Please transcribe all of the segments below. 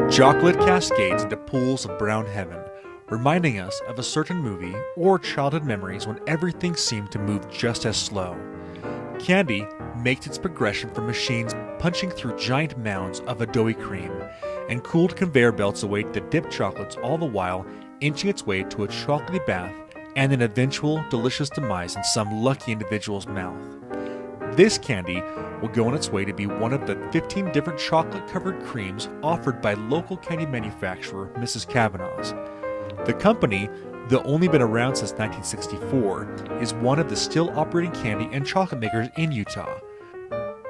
Chocolate cascades into pools of brown heaven, reminding us of a certain movie or childhood memories when everything seemed to move just as slow. Candy makes its progression from machines punching through giant mounds of a doughy cream, and cooled conveyor belts await the dipped chocolates, all the while inching its way to a chocolatey bath and an eventual delicious demise in some lucky individual's mouth. This candy will go on its way to be one of the 15 different chocolate-covered creams offered by local candy manufacturer Mrs. Kavanaugh's. The company, though only been around since 1964, is one of the still operating candy and chocolate makers in Utah.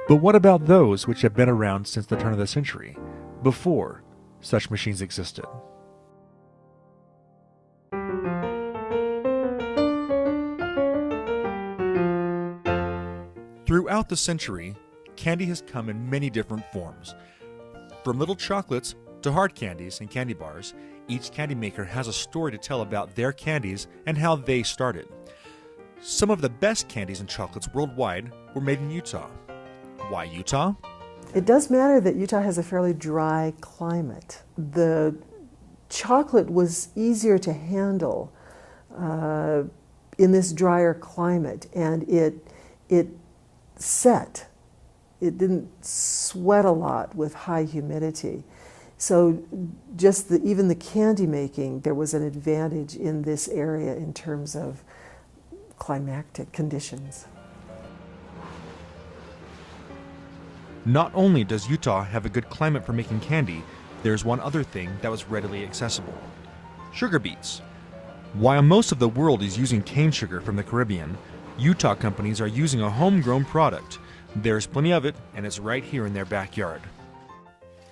But what about those which have been around since the turn of the century, before such machines existed? Throughout the century, candy has come in many different forms. From little chocolates to hard candies and candy bars, each candy maker has a story to tell about their candies and how they started. Some of the best candies and chocolates worldwide were made in Utah. Why Utah? It does matter that Utah has a fairly dry climate. The chocolate was easier to handle in this drier climate, and it set. It didn't sweat a lot with high humidity. So just even the candy making, there was an advantage in this area in terms of climatic conditions. Not only does Utah have a good climate for making candy, there's one other thing that was readily accessible: sugar beets. While most of the world is using cane sugar from the Caribbean, Utah companies are using a homegrown product. There's plenty of it, and it's right here in their backyard.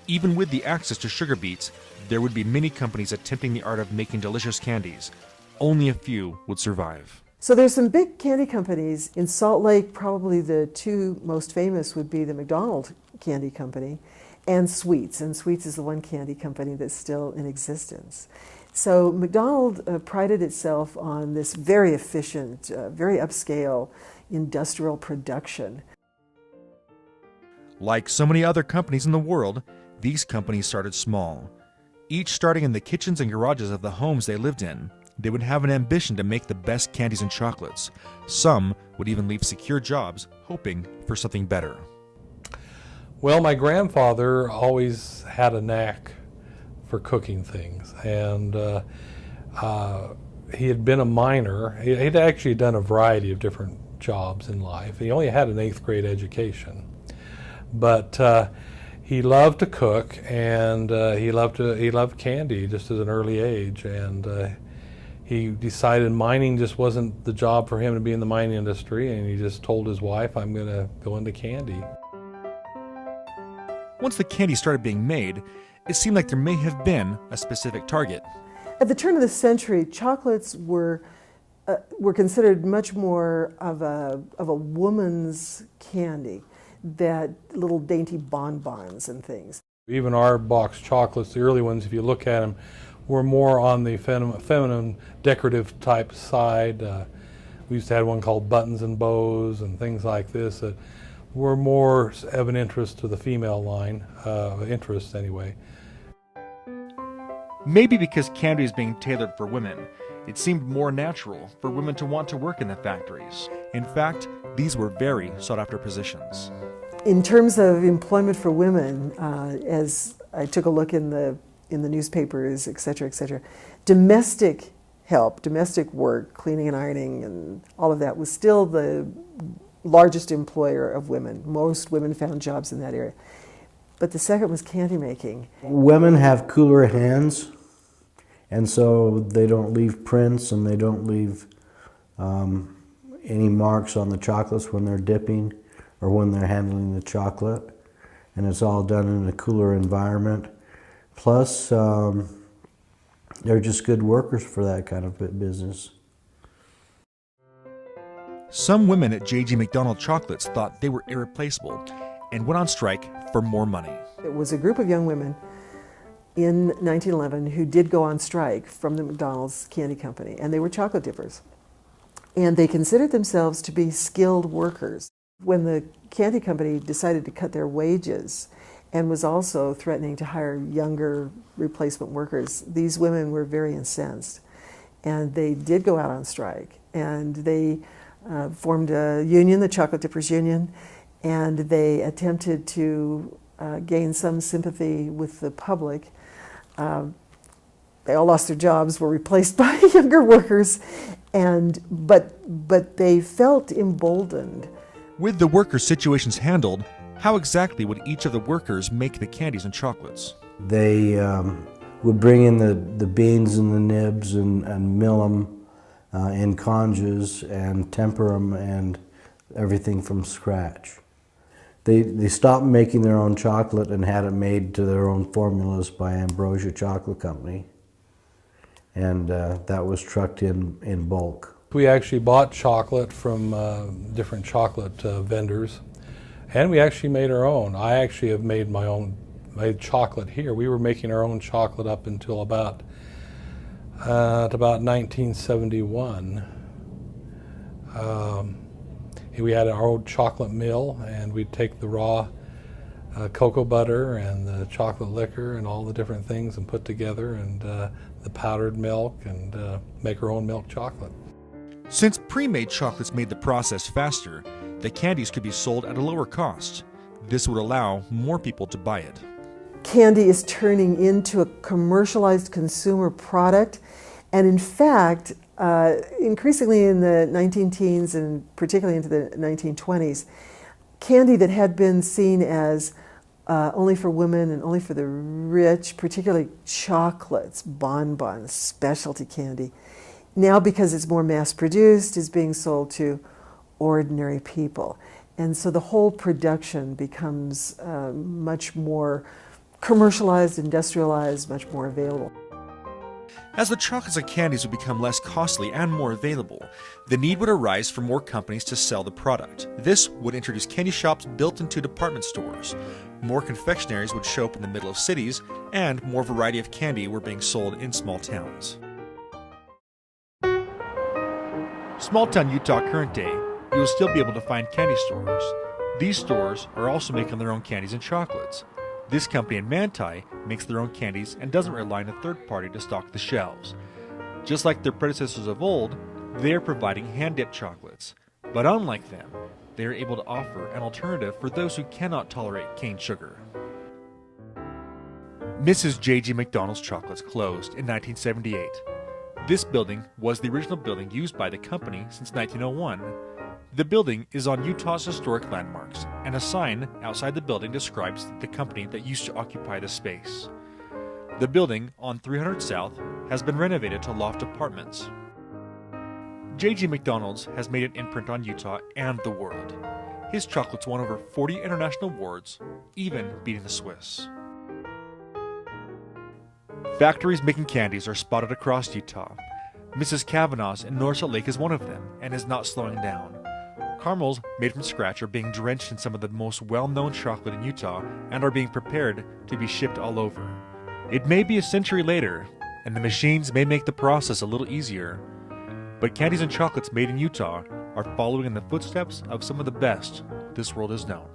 Even with the access to sugar beets, there would be many companies attempting the art of making delicious candies. Only a few would survive. So there's some big candy companies. In Salt Lake, probably the two most famous would be the McDonald Candy Company and Sweets. And Sweets is the one candy company that's still in existence. So McDonald prided itself on this very efficient, very upscale industrial production. Like so many other companies in the world, these companies started small. Each starting in the kitchens and garages of the homes they lived in. They would have an ambition to make the best candies and chocolates. Some would even leave secure jobs, hoping for something better. Well, my grandfather always had a knack for cooking things, and he had been a miner. He'd actually done a variety of different jobs in life. He only had an 8th grade education, but he loved to cook, and he loved candy just at an early age, and he decided mining just wasn't the job for him to be in the mining industry, and he just told his wife, "I'm going to go into candy." Once the candy started being made, it seemed like there may have been a specific target. At the turn of the century, chocolates were considered much more of a woman's candy, that little dainty bonbons and things. Even our box chocolates, the early ones, if you look at them, were more on the feminine decorative type side. We used to have one called Buttons and Bows and things like this that were more of an interest to the female line, interest anyway. Maybe because candy is being tailored for women, it seemed more natural for women to want to work in the factories. In fact, these were very sought-after positions. In terms of employment for women, as I took a look in the newspapers, et cetera, domestic help, domestic work, cleaning and ironing and all of that was still the largest employer of women. Most women found jobs in that area. But the second was candy making. Women have cooler hands, and so they don't leave prints and they don't leave any marks on the chocolates when they're dipping or when they're handling the chocolate. And it's all done in a cooler environment. Plus, they're just good workers for that kind of business. Some women at J.G. McDonald Chocolates thought they were irreplaceable and went on strike for more money. It was a group of young women in 1911 who did go on strike from the McDonald's Candy Company, and they were chocolate dippers. And they considered themselves to be skilled workers. When the candy company decided to cut their wages and was also threatening to hire younger replacement workers. These women were very incensed, and they did go out on strike, and they formed a union, the Chocolate Dippers Union, and they attempted to gain some sympathy with the public. They all lost their jobs, were replaced by younger workers, but they felt emboldened. With the workers' situations handled, how exactly would each of the workers make the candies and chocolates? They would bring in the beans and the nibs and mill them in conges and temper them and everything from scratch. They stopped making their own chocolate and had it made to their own formulas by Ambrosia Chocolate Company, and that was trucked in bulk. We actually bought chocolate from different chocolate vendors, and we actually made our own. I actually have made made chocolate here. We were making our own chocolate up until about 1971. We had our own chocolate mill, and we'd take the raw cocoa butter and the chocolate liquor and all the different things and put together, and the powdered milk, and make our own milk chocolate. Since pre-made chocolates made the process faster, the candies could be sold at a lower cost. This would allow more people to buy it. Candy is turning into a commercialized consumer product, and in fact, increasingly in the 19-teens and particularly into the 1920s, candy that had been seen as only for women and only for the rich, particularly chocolates, bonbons, specialty candy, now because it's more mass-produced, is being sold to ordinary people. And so the whole production becomes much more commercialized, industrialized, much more available. As the chocolates and candies would become less costly and more available, the need would arise for more companies to sell the product. This would introduce candy shops built into department stores. More confectionaries would show up in the middle of cities, and more variety of candy were being sold in small towns. Small town Utah current day, you will still be able to find candy stores. These stores are also making their own candies and chocolates. This company in Manti makes their own candies and doesn't rely on a third party to stock the shelves. Just like their predecessors of old, they are providing hand-dipped chocolates. But unlike them, they are able to offer an alternative for those who cannot tolerate cane sugar. Mrs. J.G. McDonald's Chocolates closed in 1978. This building was the original building used by the company since 1901. The building is on Utah's historic landmarks, and a sign outside the building describes the company that used to occupy the space. The building on 300 South has been renovated to loft apartments. J.G. McDonald's has made an imprint on Utah and the world. His chocolates won over 40 international awards, even beating the Swiss. Factories making candies are spotted across Utah. Mrs. Kavanaugh's in North Salt Lake is one of them, and is not slowing down. Caramels made from scratch are being drenched in some of the most well-known chocolate in Utah and are being prepared to be shipped all over. It may be a century later, and the machines may make the process a little easier, but candies and chocolates made in Utah are following in the footsteps of some of the best this world has known.